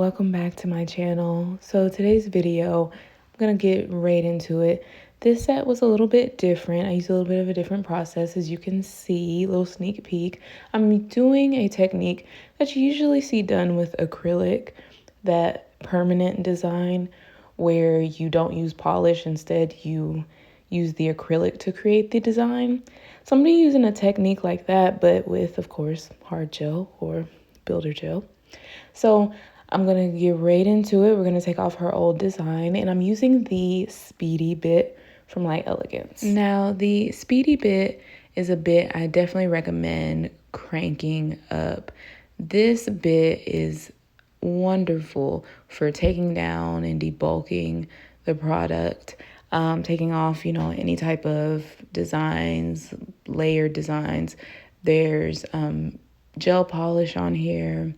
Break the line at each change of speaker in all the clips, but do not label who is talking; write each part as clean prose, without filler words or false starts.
welcome back to my channel. So today's video, I'm gonna get right into it. This set was a little bit different. I used a little bit of a different process, as you can see, a little sneak peek. I'm doing a technique that you usually see done with acrylic, that permanent design where you don't use polish, instead you use the acrylic to create the design. So I'm gonna be using a technique like that, but with, of course, hard gel or builder gel. So I'm going to get right into it. We're going to take off her old design, and I'm using the Speedy bit from Light Elegance. Now, the Speedy bit is a bit I definitely recommend cranking up. This bit is wonderful for taking down and debulking the product, taking off, any type of designs, layered designs. There's gel polish on here.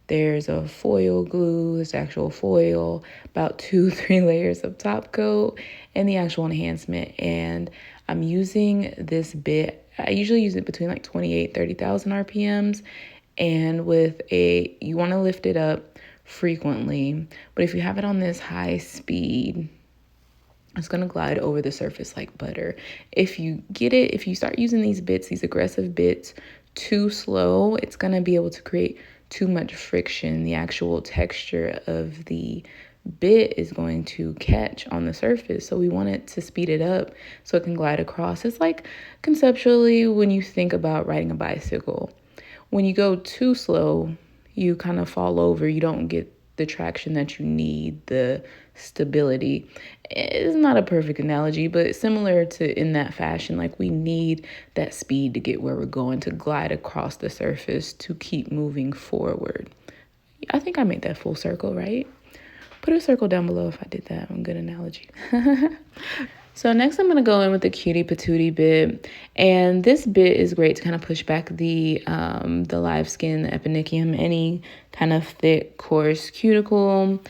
There's a foil glue, there's actual foil, about 2-3 layers of top coat, and the actual enhancement. And I'm using this bit. I usually use it between like 30,000 RPMs. And you want to lift it up frequently. But if you have it on this high speed, it's going to glide over the surface like butter. If you start using these aggressive bits too slow, it's going to be able to create too much friction. The actual texture of the bit is going to catch on the surface. So we want it to speed it up so it can glide across. It's like conceptually when you think about riding a bicycle. When you go too slow, you kind of fall over. You don't get the traction that you need, the stability. It's not a perfect analogy, but similar to in that fashion, like we need that speed to get where we're going, to glide across the surface, to keep moving forward. I think I made that full circle, right? Put a circle down below if I did that. A good analogy. So next I'm going to go in with the Cutie Patootie bit, and this bit is great to kind of push back the live skin, the eponychium, any kind of thick, coarse cuticle.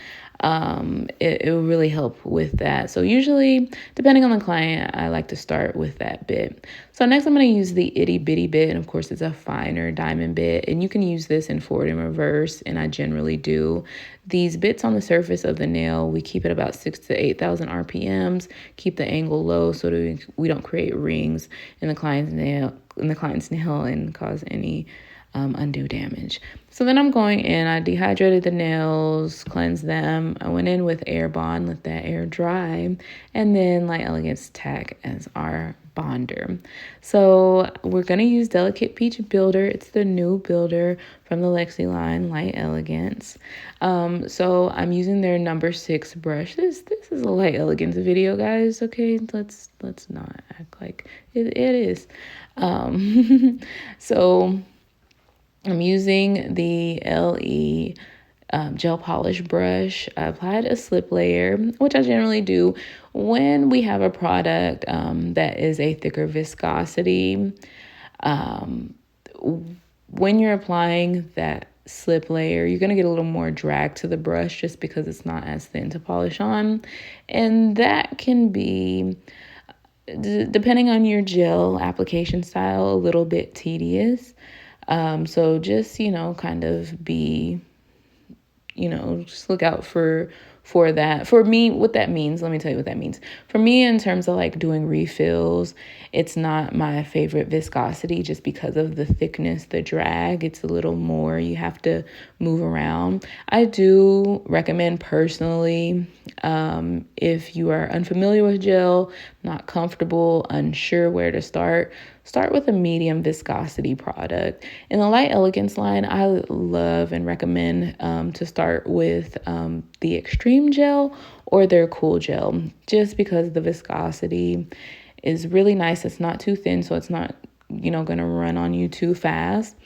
It will really help with that. So usually, depending on the client, I like to start with that bit. So next I'm going to use the Itty Bitty bit, and of course it's a finer diamond bit, and you can use this in forward and reverse, and I generally do. These bits on the surface of the nail, we keep it about 6,000 to 8,000 RPMs, keep the angle low so that we don't create rings in the client's nail and cause any undue damage. So then I'm going in, I dehydrated the nails, cleansed them. I went in with Air Bond, let that air dry, and then Light Elegance Tack as our bonder. So we're going to use Delicate Peach Builder. It's the new builder from the Lexi line, Light Elegance. So I'm using their number 6 brush. This is a Light Elegance video, guys. Okay, let's not act like it is. So I'm using the LE gel polish brush. I applied a slip layer, which I generally do when we have a product that is a thicker viscosity. When you're applying that slip layer, you're going to get a little more drag to the brush just because it's not as thin to polish on. And that can be, depending on your gel application style, a little bit tedious. So just, kind of be, just look out for that. For me, what that means, let me tell you what that means. For me, in terms of like doing refills, it's not my favorite viscosity just because of the thickness, the drag. It's a little more, you have to move around. I do recommend personally, if you are unfamiliar with gel, not comfortable, unsure where to start with a medium viscosity product. In the Light Elegance line, I love and recommend to start with the Extreme Gel or their Cool Gel, just because the viscosity is really nice. It's not too thin, so it's not, going to run on you too fast.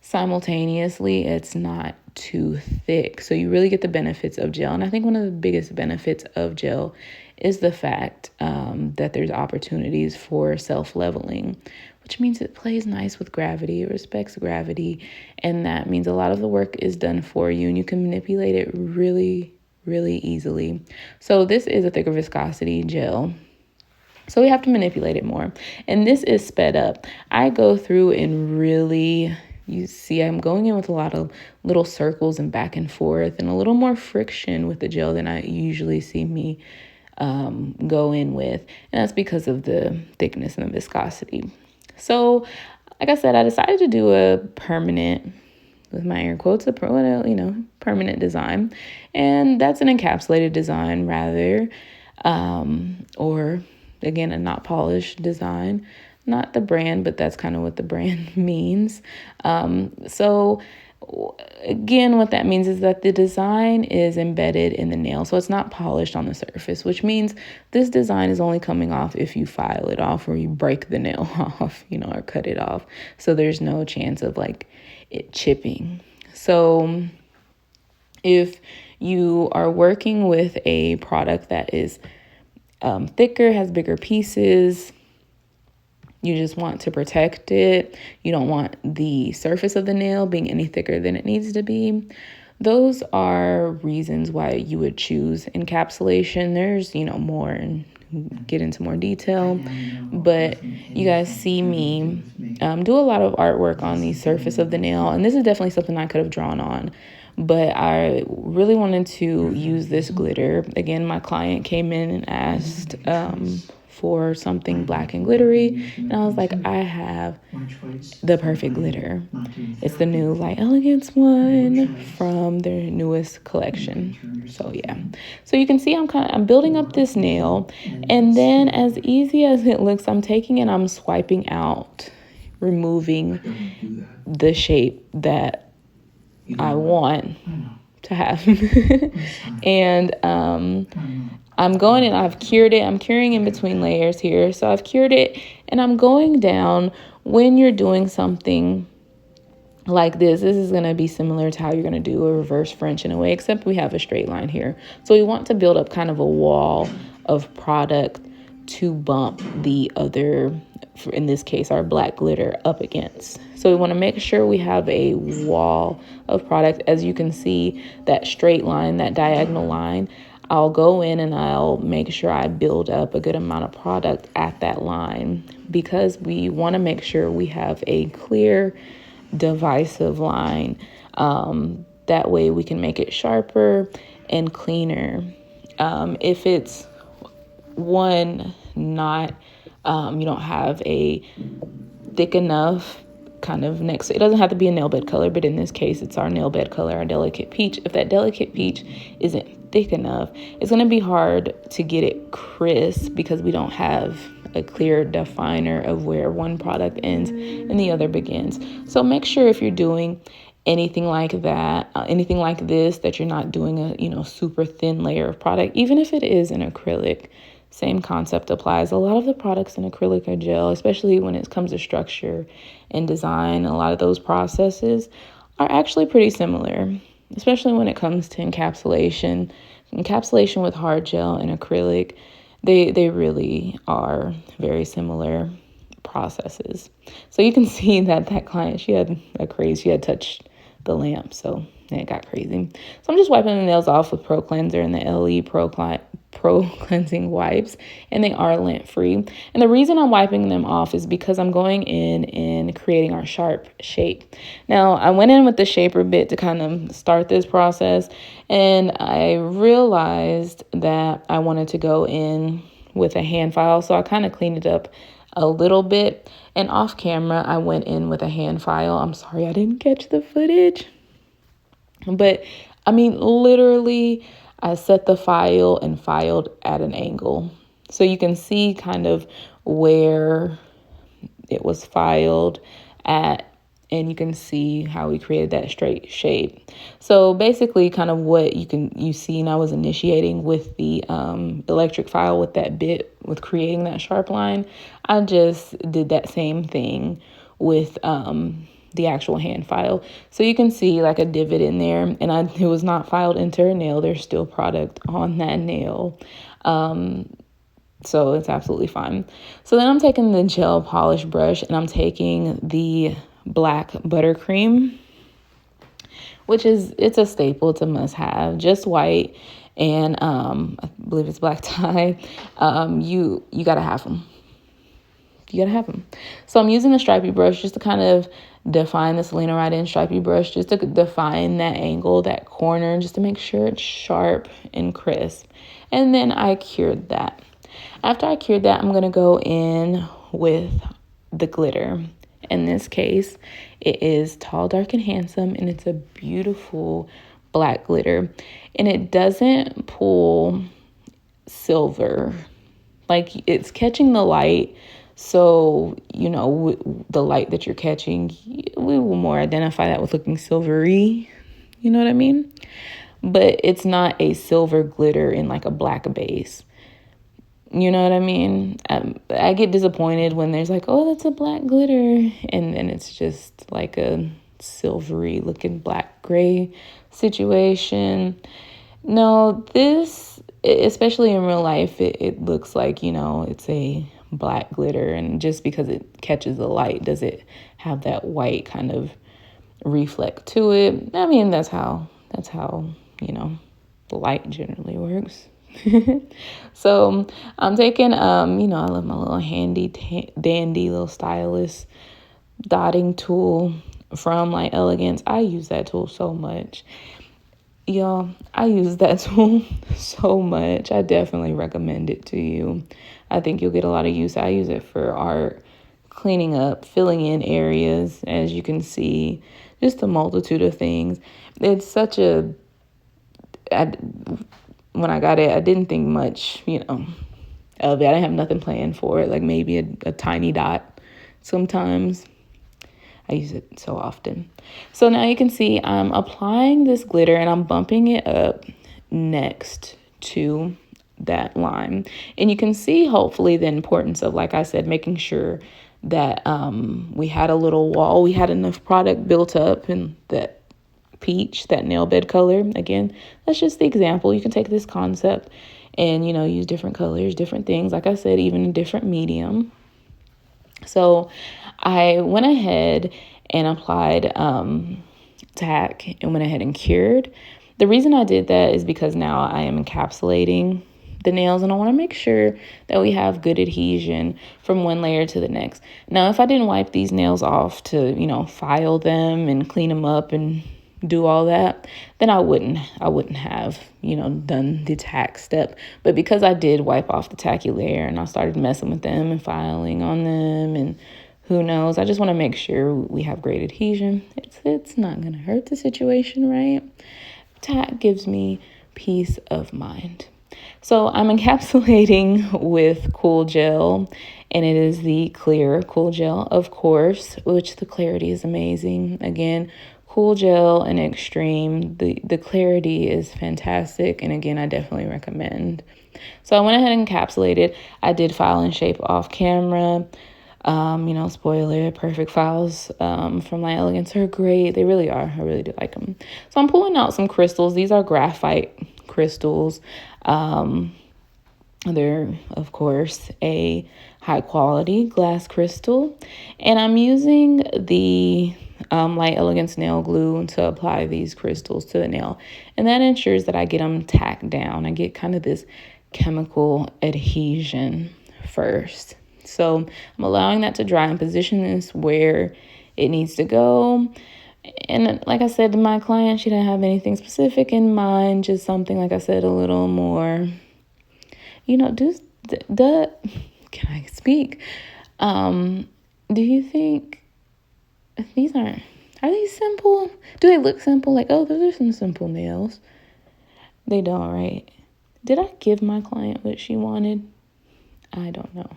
Simultaneously, it's not too thick, so you really get the benefits of gel. And I think one of the biggest benefits of gel is the fact that there's opportunities for self-leveling, which means it plays nice with gravity, it respects gravity, and that means a lot of the work is done for you, and you can manipulate it really, really easily. So this is a thicker viscosity gel, so we have to manipulate it more, and this is sped up. I go through and really You see I'm going in with a lot of little circles and back and forth and a little more friction with the gel than I usually see me go in with. And that's because of the thickness and the viscosity. So, like I said, I decided to do a permanent, with my air quotes, permanent design. And that's an encapsulated design rather, or again, a not polished design. Not the brand, but that's kind of what the brand means. So again, what that means is that the design is embedded in the nail. So it's not polished on the surface, which means this design is only coming off if you file it off or you break the nail off, or cut it off. So there's no chance of like it chipping. So if you are working with a product that is thicker, has bigger pieces, you just want to protect it, you don't want the surface of the nail being any thicker than it needs to be, those are reasons why you would choose encapsulation. There's, more and get into more detail, but you guys see me do a lot of artwork on the surface of the nail, and this is definitely something I could have drawn on, but I really wanted to use this glitter. Again, my client came in and asked for something black and glittery, and I was like, I have the perfect glitter. It's the new Light Elegance one from their newest collection. So yeah, so you can see I'm building up this nail, and then as easy as it looks, I'm taking and I'm swiping out, removing the shape that I want to have. And I'm going and I've cured it. I'm curing in between layers here. So I've cured it and I'm going down. When you're doing something like this is going to be similar to how you're going to do a reverse French in a way, except we have a straight line here. So we want to build up kind of a wall of product to bump the other, in this case, our black glitter up against. So we want to make sure we have a wall of product. As you can see, that straight line, that diagonal line, I'll go in and I'll make sure I build up a good amount of product at that line, because we want to make sure we have a clear, divisive line. That way we can make it sharper and cleaner. If it's one not, you don't have a thick enough kind of next, it doesn't have to be a nail bed color, but in this case it's our nail bed color, our delicate peach. If that delicate peach isn't thick enough, it's going to be hard to get it crisp because we don't have a clear definer of where one product ends and the other begins. So make sure if you're doing anything like that, anything like this, that you're not doing a super thin layer of product. Even if it is an acrylic, same concept applies. A lot of the products in acrylic or gel, especially when it comes to structure and design, a lot of those processes are actually pretty similar, especially when it comes to encapsulation. Encapsulation with hard gel and acrylic, they really are very similar processes. So you can see that client, she had touched the lamp, so it got crazy. So I'm just wiping the nails off with Pro Cleanser and the LE Pro Cleansing wipes, and they are lint free. And the reason I'm wiping them off is because I'm going in and creating our sharp shape. Now, I went in with the shaper bit to kind of start this process, and I realized that I wanted to go in with a hand file, so I kind of cleaned it up a little bit, and off camera I went in with a hand file. I'm sorry I didn't catch the footage, but I mean literally I set the file and filed at an angle, so you can see kind of where it was filed at, and you can see how we created that straight shape. So basically kind of what you see, and I was initiating with the electric file with that bit, with creating that sharp line. I just did that same thing with the actual hand file. So you can see like a divot in there, and it was not filed into a nail. There's still product on that nail. So it's absolutely fine. So then I'm taking the gel polish brush and I'm taking the black buttercream, which it's a staple, it's a must-have, just white, and I believe it's black tie. You gotta have them. you gotta have them. So I'm using the stripey brush just to kind of define the Selena Ride In stripey brush, just to define that angle, that corner, just to make sure it's sharp and crisp. And then I cured that. After I cured that, I'm gonna go in with the glitter. In this case, it is Tall, Dark, and Handsome, and it's a beautiful black glitter. And it doesn't pull silver. Like, it's catching the light. So, you know, the light that you're catching, we will more identify that with looking silvery. You know what I mean? But it's not a silver glitter in like a black base. You know what I mean? I get disappointed when there's like, oh, that's a black glitter. And then it's just like a silvery looking black gray situation. No, this, especially in real life, it looks like, you know, it's a black glitter. And just because it catches the light, does it have that white kind of reflect to it? I mean, that's how, you know, the light generally works. So I'm taking, you know, I love my little handy dandy little stylus dotting tool from Light Elegance. I use that tool so much. Y'all, I use that tool so much. I definitely recommend it to you. I think you'll get a lot of use. I use it for art, cleaning up, filling in areas, as you can see, just a multitude of things. It's such a, when I got it, I didn't think much, you know, of it. I didn't have nothing planned for it, like maybe a tiny dot sometimes. I use it so often. So now you can see I'm applying this glitter and I'm bumping it up next to that line. And you can see hopefully the importance of, like I said, making sure that we had a little wall. We had enough product built up in that peach, that nail bed color. Again, that's just the example. You can take this concept and, you know, use different colors, different things. Like I said, even a different medium. So I went ahead and applied tack and went ahead and cured. The reason I did that is because now I am encapsulating the nails and I want to make sure that we have good adhesion from one layer to the next. Now, if I didn't wipe these nails off to, you know, file them and clean them up and do all that, then I wouldn't have, you know, done the tack step. But because I did wipe off the tacky layer and I started messing with them and filing on them, and who knows, I just want to make sure we have great adhesion. It's not gonna hurt the situation, right? Tack gives me peace of mind. So I'm encapsulating with Cool Gel, and it is the clear Cool Gel, of course, which the clarity is amazing. Again, Cool Gel and Extreme, the clarity is fantastic, and again, I definitely recommend. So I went ahead and encapsulated. I did file and shape off camera. You know, spoiler, perfect files from Light Elegance are great. They really are. I really do like them. So I'm pulling out some crystals. These are graphite crystals. They're, of course, a high quality glass crystal. And I'm using the Light Elegance nail glue to apply these crystals to the nail. And that ensures that I get them tacked down. I get kind of this chemical adhesion first. So I'm allowing that to dry and position this where it needs to go. And like I said to my client, she didn't have anything specific in mind, just something, like I said, a little more, you know, can I speak? Do you think are these simple? Do they look simple? Like, oh, those are some simple nails. They don't, right? Did I give my client what she wanted? I don't know.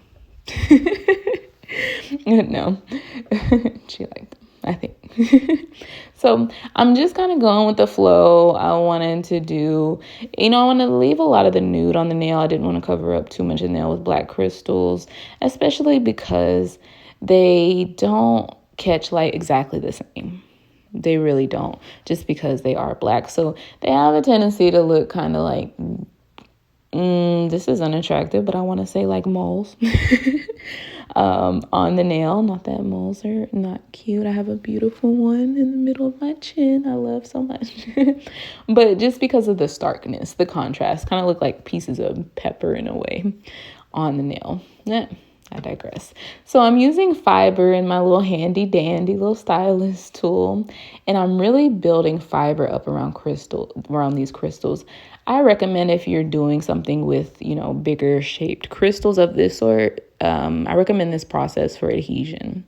No, she liked them, I think. So I'm just kind of going with the flow. I wanted to do, you know, I wanted to leave a lot of the nude on the nail. I didn't want to cover up too much of the nail with black crystals, especially because they don't catch light exactly the same. They really don't, just because they are black. So they have a tendency to look kind of like, this is unattractive, but I want to say like moles on the nail. Not that moles are not cute. I have a beautiful one in the middle of my chin I love so much. But just because of the starkness, the contrast, kind of look like pieces of pepper in a way on the nail. Yeah, I digress. So I'm using fiber in my little handy dandy little stylus tool, and I'm really building fiber up around these crystals. I recommend if you're doing something with, bigger shaped crystals of this sort, I recommend this process for adhesion.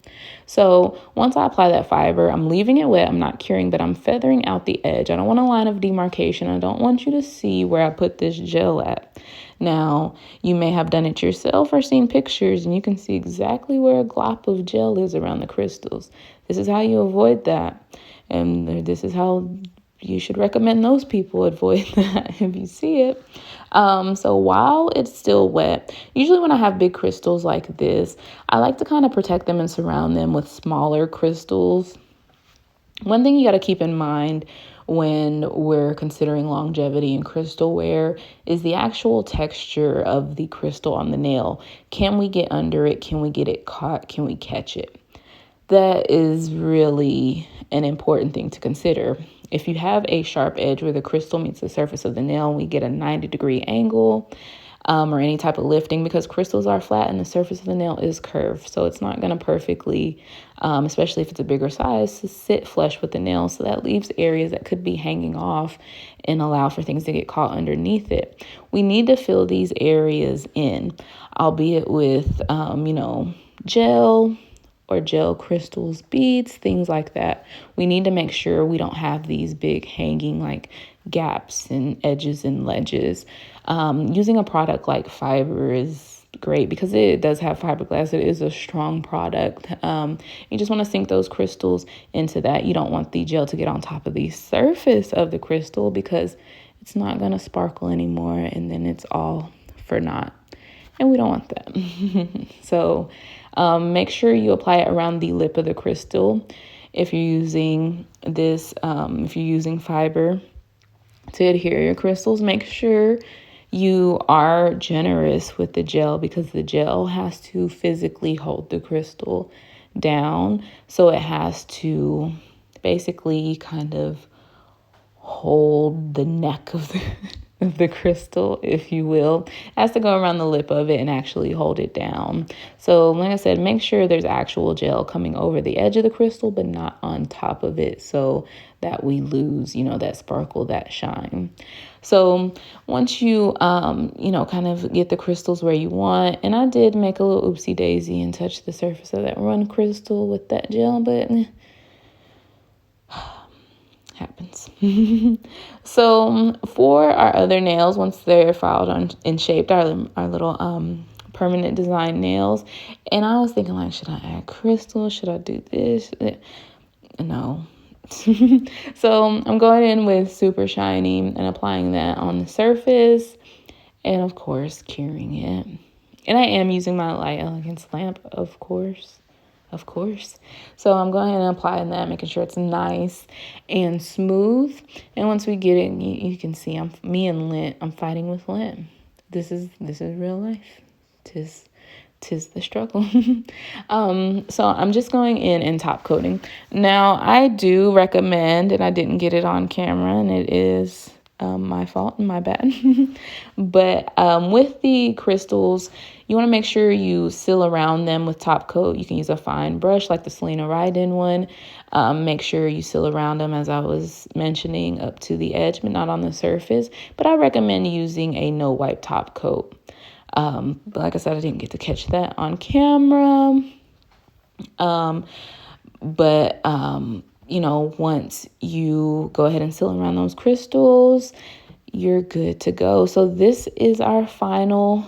So once I apply that fiber, I'm leaving it wet. I'm not curing, but I'm feathering out the edge. I don't want a line of demarcation. I don't want you to see where I put this gel at. Now, you may have done it yourself or seen pictures, and you can see exactly where a glop of gel is around the crystals. This is how you avoid that. And this is how you should recommend those people avoid that if you see it. So while it's still wet, usually when I have big crystals like this, I like to kind of protect them and surround them with smaller crystals. One thing you got to keep in mind when we're considering longevity in crystal wear is the actual texture of the crystal on the nail. Can we get under it? Can we get it caught? Can we catch it? That is really an important thing to consider. If you have a sharp edge where the crystal meets the surface of the nail and we get a 90-degree angle, or any type of lifting, because crystals are flat and the surface of the nail is curved. So it's not going to perfectly, especially if it's a bigger size, to sit flush with the nail. So that leaves areas that could be hanging off and allow for things to get caught underneath it. We need to fill these areas in, albeit with, gel or gel crystals, beads, things like that. We need to make sure we don't have these big hanging like gaps and edges and ledges. Using a product like fiber is great because it does have fiberglass. It is a strong product. You just want to sink those crystals into that. You don't want the gel to get on top of the surface of the crystal because it's not going to sparkle anymore, and then it's all for naught. And we don't want that. So make sure you apply it around the lip of the crystal. If you're using this, if you're using fiber to adhere your crystals, make sure you are generous with the gel because the gel has to physically hold the crystal down. So it has to basically kind of hold the neck of the crystal, if you will. It has to go around the lip of it and actually hold it down. So like I said, make sure there's actual gel coming over the edge of the crystal, but not on top of it, so that we lose, that sparkle, that shine. So once you, kind of get the crystals where you want, and I did make a little oopsie daisy and touch the surface of that one crystal with that gel, but happens. So for our other nails, once they're filed on and shaped, our little permanent design nails, and I was thinking like, should I add crystals? Should I do this? No. So I'm going in with Super Shiny and applying that on the surface, and of course curing it. And I am using my Light Elegance lamp, of course. So I'm going ahead and applying that, making sure it's nice and smooth. And once we get it, you can see me and lint. I'm fighting with lint. This is real life. Tis the struggle. So I'm just going in and top coating. Now I do recommend, and I didn't get it on camera, and it is my fault and my bad. But with the crystals, you want to make sure you seal around them with top coat. You can use a fine brush like the Selena Rydin one. Make sure you seal around them, as I was mentioning, up to the edge, but not on the surface. But I recommend using a no wipe top coat. But like I said, I didn't get to catch that on camera. Once you go ahead and seal around those crystals, you're good to go. So this is our final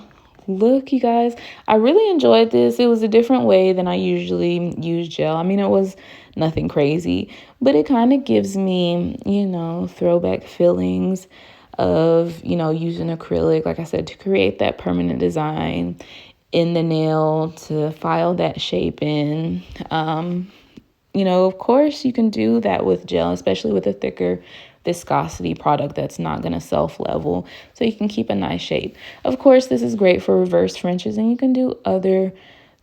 look, you guys. I really enjoyed this. It was a different way than I usually use gel. I mean, it was nothing crazy, but it kind of gives me, throwback feelings of, using acrylic, like I said, to create that permanent design in the nail, to file that shape in. Of course you can do that with gel, especially with a thicker viscosity product that's not going to self-level, so you can keep a nice shape. Of course, this is great for reverse Frenches, and you can do other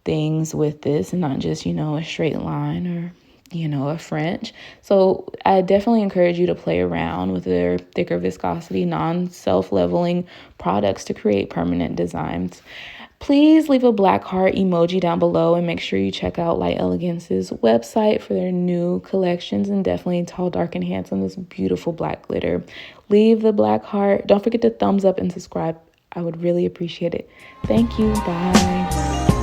things with this and not just, a straight line or, a French. So I definitely encourage you to play around with their thicker viscosity, non-self-leveling products to create permanent designs. Please leave a black heart emoji down below and make sure you check out Light Elegance's website for their new collections, and definitely Tall, Dark, and Handsome, this beautiful black glitter. Leave the black heart. Don't forget to thumbs up and subscribe. I would really appreciate it. Thank you. Bye.